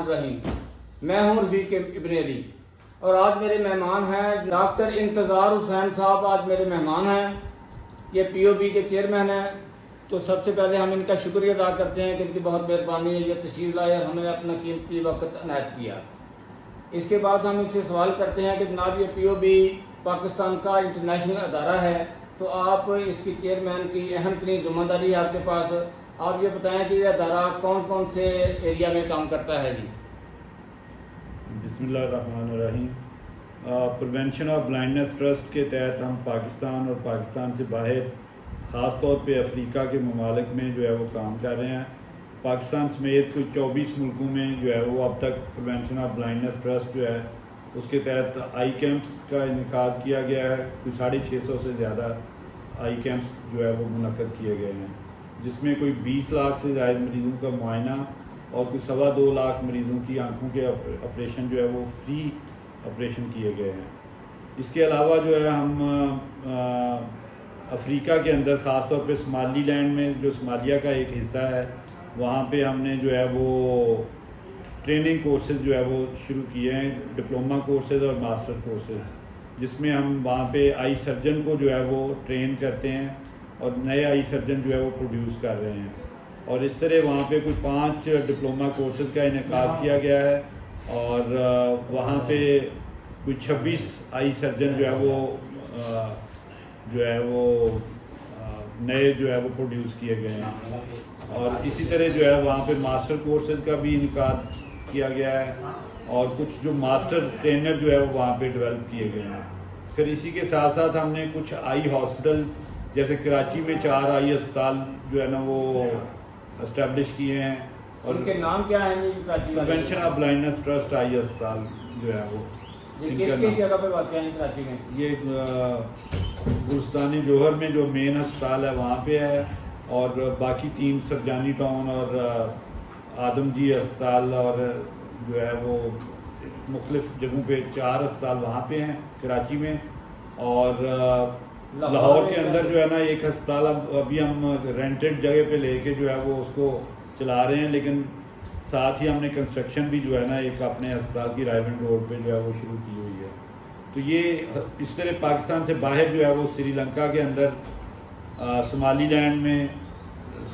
الرحیم۔ میں ہوں رفیق ابن علی اور آج میرے مہمان ہیں ڈاکٹر انتظار حسین صاحب، آج میرے مہمان ہیں۔ یہ پی او بی کے چیئرمین ہیں۔ تو سب سے پہلے ہم ان کا شکریہ ادا کرتے ہیں کہ ان کی بہت مہربانی ہے، یہ تشریف لائے اور ہمیں اپنا قیمتی وقت عنایت کیا۔ اس کے بعد ہم ان سے سوال کرتے ہیں کہ جناب یہ پی او بی پاکستان کا انٹرنیشنل ادارہ ہے، تو آپ اس کی چیئرمین کی اہم ترین ذمہ داری ہے آپ کے پاس۔ آپ یہ بتائیں کہ یہ ادارہ کون کون سے ایریا میں کام کرتا ہے؟ جی بسم اللہ الرحمن الرحیم۔ پریونشن آف بلائنڈنس ٹرسٹ کے تحت ہم پاکستان اور پاکستان سے باہر خاص طور پہ افریقہ کے ممالک میں جو ہے وہ کام کر رہے ہیں۔ پاکستان سمیت کوئی 24 ملکوں میں جو ہے وہ اب تک پریونشن آف بلائنڈنس ٹرسٹ جو ہے اس کے تحت آئی کیمپس کا انعقاد کیا گیا ہے۔ کوئی 650 سے زیادہ آئی کیمپس جو ہے وہ منعقد کیے گئے ہیں، جس میں کوئی 20 لاکھ سے زائد مریضوں کا معائنہ اور کوئی 2.25 لاکھ مریضوں کی آنکھوں کے آپریشن جو ہے وہ فری آپریشن کیے گئے ہیں۔ اس کے علاوہ جو ہے ہم افریقہ کے اندر خاص طور پہ صومالی لینڈ میں، جو صومالیہ کا ایک حصہ ہے، وہاں پہ ہم نے جو ہے وہ ٹریننگ کورسز جو ہے وہ شروع کیے ہیں، ڈپلومہ کورسز اور ماسٹر کورسز، جس میں ہم وہاں پہ آئی سرجن کو جو ہے وہ ٹرین کرتے ہیں اور نئے آئی سرجن جو ہے وہ پروڈیوس کر رہے ہیں۔ اور اس طرح وہاں پہ کوئی 5 ڈپلومہ کورسز کا انعقاد کیا گیا ہے اور وہاں پہ کوئی 26 آئی سرجن جو ہے وہ نئے جو ہے وہ پروڈیوس کیے گئے ہیں۔ اور اسی طرح جو ہے وہاں پہ ماسٹر کورسز کا بھی انعقاد کیا گیا ہے اور کچھ جو ماسٹر ٹرینر جو ہے وہ وہاں پہ ڈیولپ کیے گئے ہیں۔ پھر اسی کے ساتھ ساتھ ہم نے کچھ آئی ہاسپٹل، جیسے کراچی میں 4 آئی اسپتال جو ہے نا وہ اسٹیبلش کیے ہیں۔ اور ان کے نام کیا ہیں؟ جی کراچی والے پریونشن آف بلائنڈنس ٹرسٹ آئی اسپتال جو ہے وہ کس کس جگہ پہ واقع ہیں کراچی میں؟ یہ گلستانی جوہر میں جو مین اسپتال ہے وہاں پہ ہے، اور باقی 3 سرجانی ٹاؤن اور آدم جی اسپتال اور جو ہے وہ مختلف جگہوں پہ 4 اسپتال وہاں پہ ہیں کراچی میں۔ اور لاہور کے اندر جو ہے نا ایک ہسپتال ابھی ہم رینٹڈ جگہ پہ لے کے جو ہے وہ اس کو چلا رہے ہیں، لیکن ساتھ ہی ہم نے کنسٹرکشن بھی جو ہے نا ایک اپنے ہسپتال کی رائیونڈ روڈ پہ جو ہے وہ شروع کی ہوئی ہے۔ تو یہ اس طرح پاکستان سے باہر جو ہے وہ سری لنکا کے اندر، صومالی لینڈ میں،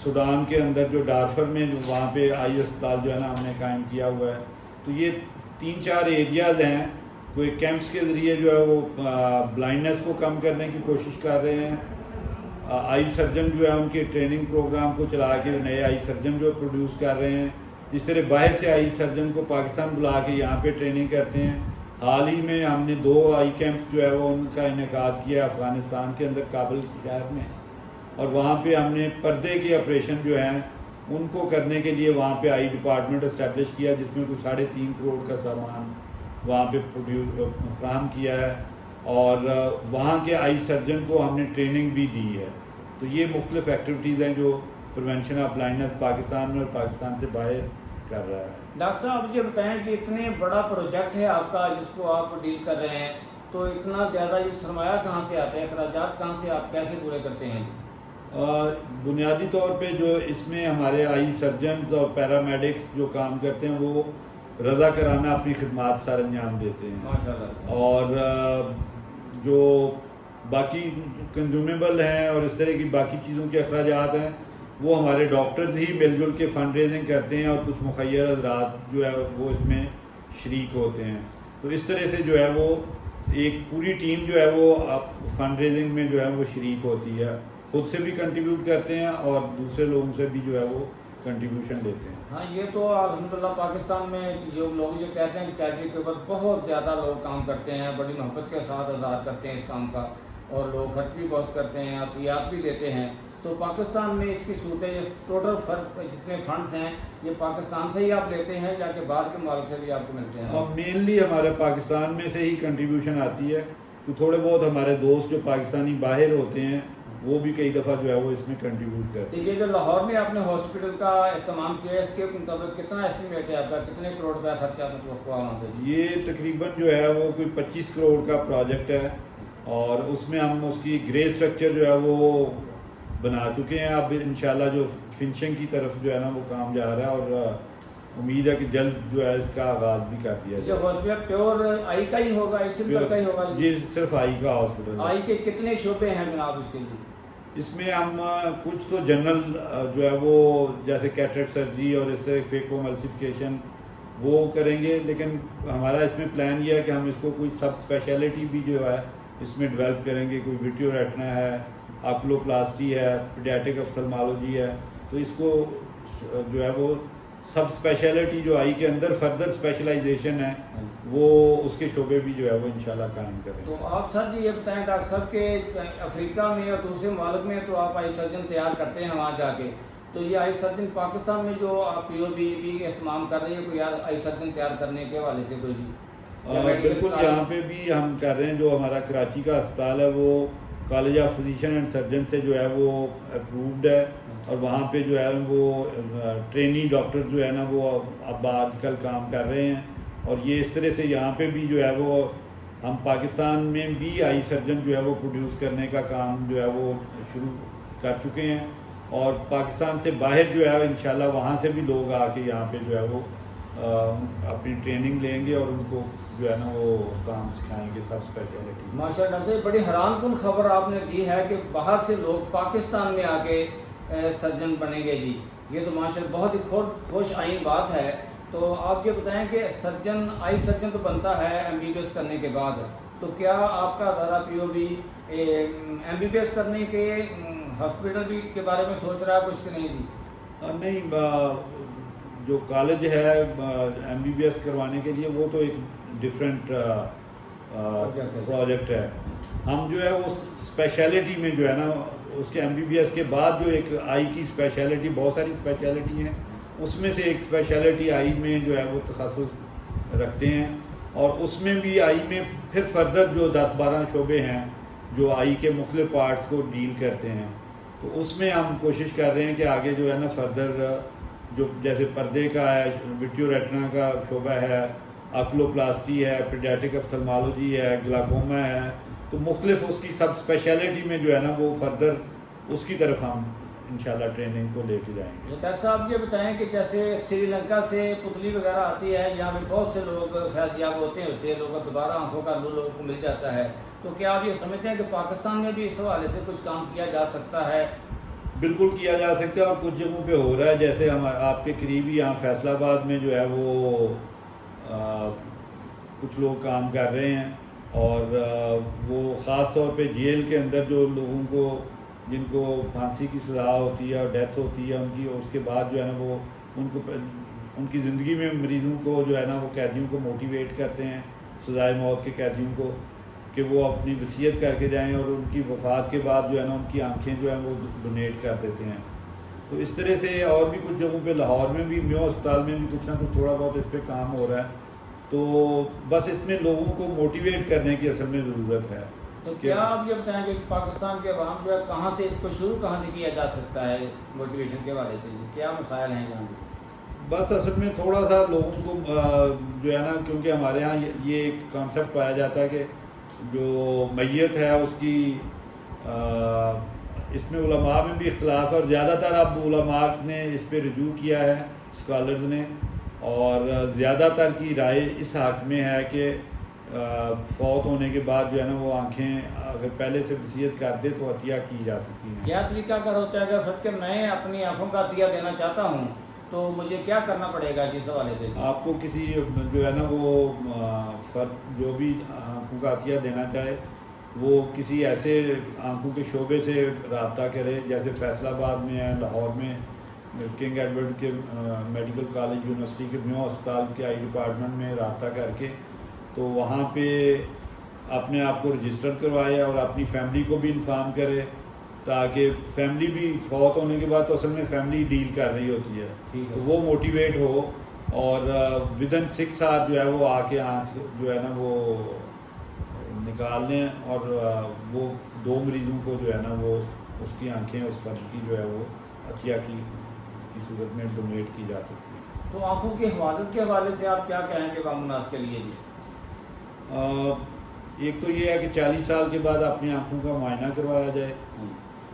سوڈان کے اندر جو ڈارفر میں جو وہاں پہ آئی اسپتال جو ہے نا ہم نے قائم کیا ہوا ہے۔ تو یہ 3-4 ایریاز ہیں، کوئی کیمپس کے ذریعے جو ہے وہ بلائنڈنس کو کم کرنے کی کوشش کر رہے ہیں، آئی سرجن جو ہے ان کے ٹریننگ پروگرام کو چلا کے نئے آئی سرجن جو پروڈیوس کر رہے ہیں، جس طرح باہر سے آئی سرجن کو پاکستان بلا کے یہاں پہ ٹریننگ کرتے ہیں۔ حال ہی میں ہم نے 2 آئی کیمپس جو ہے وہ ان کا انعقاد کیا افغانستان کے اندر، کابل شہر میں، اور وہاں پہ ہم نے پردے کے آپریشن جو ہیں ان کو کرنے کے لیے وہاں پہ آئی ڈپارٹمنٹ اسٹیبلش کیا، جس میں کوئی 3.5 کروڑ کا سامان وہاں پہ فراہم کیا ہے، اور وہاں کے آئی سرجن کو ہم نے ٹریننگ بھی دی ہے۔ تو یہ مختلف ایکٹیویٹیز ہیں جو پریونشن آف بلائنڈنس پاکستان میں اور پاکستان سے باہر کر رہا ہے۔ ڈاکٹر صاحب آپ یہ بتائیں کہ اتنے بڑا پروجیکٹ ہے آپ کا جس کو آپ ڈیل کر رہے ہیں، تو اتنا زیادہ یہ سرمایہ کہاں سے آتے ہیں، اخراجات کہاں سے آپ کیسے پورے کرتے ہیں؟ بنیادی طور پہ جو اس میں ہمارے آئی سرجنز اور پیرامیڈکس جو کام کرتے ہیں وہ رضا کرانہ اپنی خدمات سر انجام دیتے ہیں، ماشاءاللہ۔ اور جو باقی کنزیومیبل ہیں اور اس طرح کی باقی چیزوں کے اخراجات ہیں وہ ہمارے ڈاکٹرز ہی مل جل کے فنڈ ریزنگ کرتے ہیں، اور کچھ مخیر حضرات جو ہے وہ اس میں شریک ہوتے ہیں۔ تو اس طرح سے جو ہے وہ ایک پوری ٹیم جو ہے وہ فنڈ ریزنگ میں جو ہے وہ شریک ہوتی ہے، خود سے بھی کنٹریبیوٹ کرتے ہیں اور دوسرے لوگوں سے بھی جو ہے وہ کنٹریبیوشن دیتے ہیں۔ ہاں یہ تو الحمدللہ پاکستان میں جو لوگ یہ کہتے ہیں کہ چیریٹی کے اوپر بہت زیادہ لوگ کام کرتے ہیں، بڑی محبت کے ساتھ آزاد کرتے ہیں اس کام کا، اور لوگ خرچ بھی بہت کرتے ہیں، عطیات بھی دیتے ہیں۔ تو پاکستان میں اس کی صورتیں، یہ ٹوٹل جتنے فنڈز ہیں یہ پاکستان سے ہی آپ لیتے ہیں یا کہ باہر کے ملک سے بھی آپ کو ملتے ہیں؟ اور مینلی ہمارے پاکستان میں سے ہی کنٹریبیوشن آتی ہے، تو تھوڑے بہت ہمارے دوست جو پاکستانی باہر ہوتے ہیں وہ بھی کئی دفعہ جو ہے وہ اس میں کنٹریبیوٹ کرتے ہیں۔ یہ جو لاہور میں آپ نے ہاسپٹل کا اہتمام کیا، اس کے مطابق کتنا ایسٹیمیٹ ہے آپ کا، کتنے کروڑ روپے خرچہ متوقع وہاں پہ؟ یہ تقریباً جو ہے وہ کوئی 25 کروڑ کا پروجیکٹ ہے، اور اس میں ہم اس کی گرے اسٹرکچر جو ہے وہ بنا چکے ہیں۔ اب انشاءاللہ جو فنشنگ کی طرف جو ہے نا وہ کام جا رہا ہے، اور امید ہے کہ جلد جو ہے اس کا آغاز بھی کر دیا جو جائے. ہاسپٹل پیور آئی کا ہی ہوگا، اس کا ہی ہوگا؟ جی صرف آئی کا ہاسپٹل ہے. آئی کے کتنے شعبے ہیں جناب اس کے لیے؟ اس میں ہم کچھ تو جنرل جو ہے وہ جیسے کیٹریکٹ سرجری اور اس سے فیکو ملسیفیکیشن وہ کریں گے، لیکن ہمارا اس میں پلان یہ ہے کہ ہم اس کو کوئی سب اسپیشلٹی بھی جو ہے اس میں ڈیولپ کریں گے. کوئی ویٹیو ریٹنا ہے، آکلوپلاسٹی ہے، پیڈیاٹرک افثلمالوجی ہے، تو اس کو جو ہے وہ سب اسپیشلٹی جو آئی کے اندر فردر اسپیشلائزیشن ہے وہ اس کے شعبے بھی جو ہے وہ انشاءاللہ قائم کریں. تو آپ سر جی یہ بتائیں ڈاکٹر صاحب کہ افریقہ میں اور دوسرے ممالک میں تو آپ آئی سرجن تیار کرتے ہیں وہاں جا کے، تو یہ آئی سرجن پاکستان میں جو آپ پی او بی بھی اہتمام کر رہے ہیں کوئی آئی سرجن تیار کرنے کے حوالے سے کوئی جی؟ بالکل یہاں پہ بھی ہم کر رہے ہیں. جو ہمارا کراچی کا اسپتال ہے وہ college of physician and surgeon سے جو ہے وہ اپرووڈ ہے، اور وہاں پہ جو ہے وہ ٹرینی ڈاکٹر جو ہے نا وہ اب آج کل کام کر رہے ہیں. اور یہ اس طرح سے یہاں پہ بھی جو ہے وہ ہم پاکستان میں بھی آئی سرجن جو ہے وہ پروڈیوس کرنے کا کام جو ہے وہ شروع کر چکے ہیں، اور پاکستان سے باہر جو ہے انشاءاللہ وہاں سے بھی لوگ آ کے یہاں پہ جو ہے وہ اپنی ٹریننگ لیں گے اور ان کو جو ہے نا وہ کام سکھائیں گے سب اسپیشلٹی. ماشاء اللہ ڈاکٹر صاحب بڑی حیران کن خبر آپ نے دی ہے کہ باہر سے لوگ پاکستان میں آ کے سرجن بنیں گے جی، یہ تو ماشاء اللہ بہت ہی خوش آئین بات ہے. تو آپ یہ بتائیں کہ سرجن آئی سرجن تو بنتا ہے ایم بی بی ایس کرنے کے بعد، تو کیا آپ کا ذرا پی او بھی ایم بی بی ایس کرنے کے ہاسپٹل بھی کے بارے میں سوچ رہا ہے کچھ کہ نہیں جی؟ نہیں، جو کالج ہے ایم بی بی ایس کروانے کے لیے وہ تو ایک ڈفرینٹ پروجیکٹ ہے. ہم جو ہے وہ اسپیشلٹی میں جو ہے نا اس کے ایم بی بی ایس کے بعد جو ایک آئی کی اسپیشلٹی، بہت ساری اسپیشلٹی ہیں، اس میں سے ایک اسپیشلٹی آئی میں جو ہے وہ تخصص رکھتے ہیں، اور اس میں بھی آئی میں پھر فردر جو 10-12 شعبے ہیں جو آئی کے مختلف پارٹس کو ڈیل کرتے ہیں. تو اس میں ہم کوشش کر رہے ہیں کہ آگے جو ہے نا فردر جو جیسے پردے کا ہے، ویٹیو ریٹنا کا شعبہ ہے، آکلوپلاسٹی ہے، پیڈیاٹرک افثلمالوجی ہے، گلاکوما ہے، تو مختلف اس کی سب اسپیشلٹی میں جو ہے نا وہ فردر اس کی طرف ہم انشاءاللہ ٹریننگ کو لے کے جائیں گے. ڈاکٹر صاحب یہ بتائیں کہ جیسے سری لنکا سے پتلی وغیرہ آتی ہے، یہاں پہ بہت سے لوگ فیض یاب ہوتے ہیں، اس سے لوگوں کو دوبارہ آنکھوں کا نور لوگوں کو مل جاتا ہے، تو کیا آپ یہ سمجھتے ہیں کہ پاکستان میں بھی اس حوالے سے کچھ کام کیا جا سکتا ہے؟ بالکل کیا جا سکتا ہے، اور کچھ جگہوں پہ ہو رہا ہے. جیسے ہم آپ کے قریبی یہاں فیصل آباد میں جو ہے وہ کچھ لوگ کام کر رہے ہیں، اور وہ خاص طور پہ جیل کے اندر جو لوگوں کو جن کو پھانسی کی سزا ہوتی ہے اور ڈیتھ ہوتی ہے ان کی، اس کے بعد جو ہے نا وہ ان کی زندگی میں مریضوں کو جو ہے نا وہ قیدیوں کو موٹیویٹ کرتے ہیں، سزائے موت کے قیدیوں کو، کہ وہ اپنی وصیت کر کے جائیں، اور ان کی وفات کے بعد جو ہے نا ان کی آنکھیں جو ہیں وہ ڈونیٹ کر دیتے ہیں. تو اس طرح سے اور بھی کچھ جگہوں پہ، لاہور میں بھی میو اسپتال میں بھی کچھ نہ کچھ تھوڑا بہت اس پہ کام ہو رہا ہے. تو بس اس میں لوگوں کو موٹیویٹ کرنے کی اصل میں ضرورت ہے. تو کیا آپ یہ بتائیں کہ پاکستان کے عوام جو ہے کہاں سے اس کو شروع کہاں سے کیا جا سکتا ہے موٹیویشن کے حوالے سے، کیا مسائل ہیں یہاں پہ؟ بس اصل میں تھوڑا سا لوگوں کو جو ہے نا، کیونکہ ہمارے ہاں یہ ایک کانسیپٹ پایا جاتا ہے کہ جو میت ہے اس کی اس میں علماء میں بھی اختلاف ہے، اور زیادہ تر اب علماء نے اس پہ رجوع کیا ہے، اسکالرز نے، اور زیادہ تر کی رائے اس حق میں ہے کہ فوت ہونے کے بعد جو ہے نا وہ آنکھیں اگر پہلے سے وصیت کر دے تو عطیہ کی جا سکتی ہیں. کیا طریقہ کار ہوتا ہے اگر فرض کہ میں اپنی آنکھوں کا عطیہ دینا چاہتا ہوں تو مجھے کیا کرنا پڑے گا جس حوالے سے؟ آپ کو کسی جو ہے نا وہ فرد جو بھی آنکھوں کا عطیہ دینا چاہے وہ کسی ایسے آنکھوں کے شعبے سے رابطہ کرے، جیسے فیصل آباد میں ہے، لاہور میں کنگ ایڈورڈ کے میڈیکل کالج یونیورسٹی کے میو اسپتال کے آئی ڈپارٹمنٹ میں رابطہ کر کے تو وہاں پہ اپنے آپ کو رجسٹر کروائے اور اپنی فیملی کو بھی انفارم کرے، تاکہ فیملی بھی فوت ہونے کے بعد تو اصل میں فیملی ڈیل کر رہی ہوتی ہے، تو وہ موٹیویٹ ہو، اور ودن 6 آور جو ہے وہ آ کے آنکھ جو ہے نا وہ نکال لیں، اور وہ 2 مریضوں کو جو ہے نا وہ اس کی آنکھیں اس فرد کی جو ہے وہ عطیہ کی صورت میں ڈونیٹ کی جا سکتی ہے. تو آنکھوں کی حفاظت کے حوالے سے آپ کیا کہیں گے عوام الناس کے لیے جی؟ ایک تو یہ ہے کہ 40 سال کے بعد اپنی آنکھوں کا معائنہ کروایا جائے،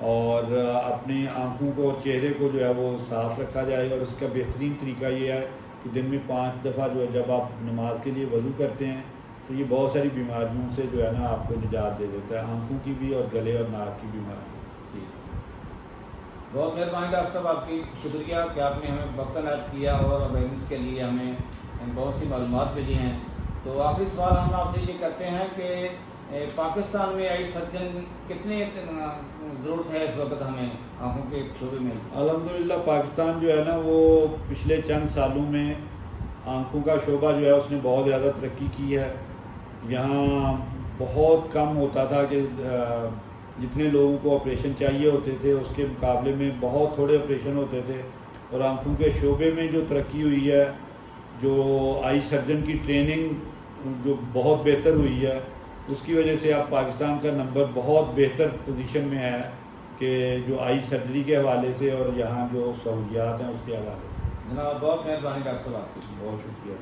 اور اپنی آنکھوں کو، چہرے کو جو ہے وہ صاف رکھا جائے، اور اس کا بہترین طریقہ یہ ہے کہ دن میں 5 دفعہ جو ہے جب آپ نماز کے لیے وضو کرتے ہیں تو یہ بہت ساری بیماریوں سے جو ہے نا آپ کو نجات دے دیتا ہے، آنکھوں کی بھی اور گلے اور ناک کی بیماری۔ جی بہت مہربانی ڈاکٹر صاحب، آپ کی شکریہ کہ آپ نے ہمیں وقت عنایت کیا اور اویئرنیس کے لیے ہمیں بہت سی معلومات ملی ہیں۔ تو آخری سوال ہم آپ سے یہ کرتے ہیں کہ پاکستان میں آئی سرجن کتنی ضرورت ہے اس وقت ہمیں آنکھوں کے شعبے میں؟ الحمدللہ پاکستان جو ہے نا وہ پچھلے چند سالوں میں آنکھوں کا شعبہ جو ہے اس نے بہت زیادہ ترقی کی ہے۔ یہاں بہت کم ہوتا تھا کہ جتنے لوگوں کو آپریشن چاہیے ہوتے تھے اس کے مقابلے میں بہت تھوڑے آپریشن ہوتے تھے، اور آنکھوں کے شعبے میں جو ترقی ہوئی ہے، جو آئی سرجن کی ٹریننگ جو بہت بہتر ہوئی ہے، اس کی وجہ سے اب پاکستان کا نمبر بہت بہتر پوزیشن میں ہے کہ جو آئی سرجری کے حوالے سے اور یہاں جو سہولیات ہیں اس کے حوالے سے۔ جناب بہت مہربانی ڈاکٹر صاحب آپ کی۔ بہت شکریہ۔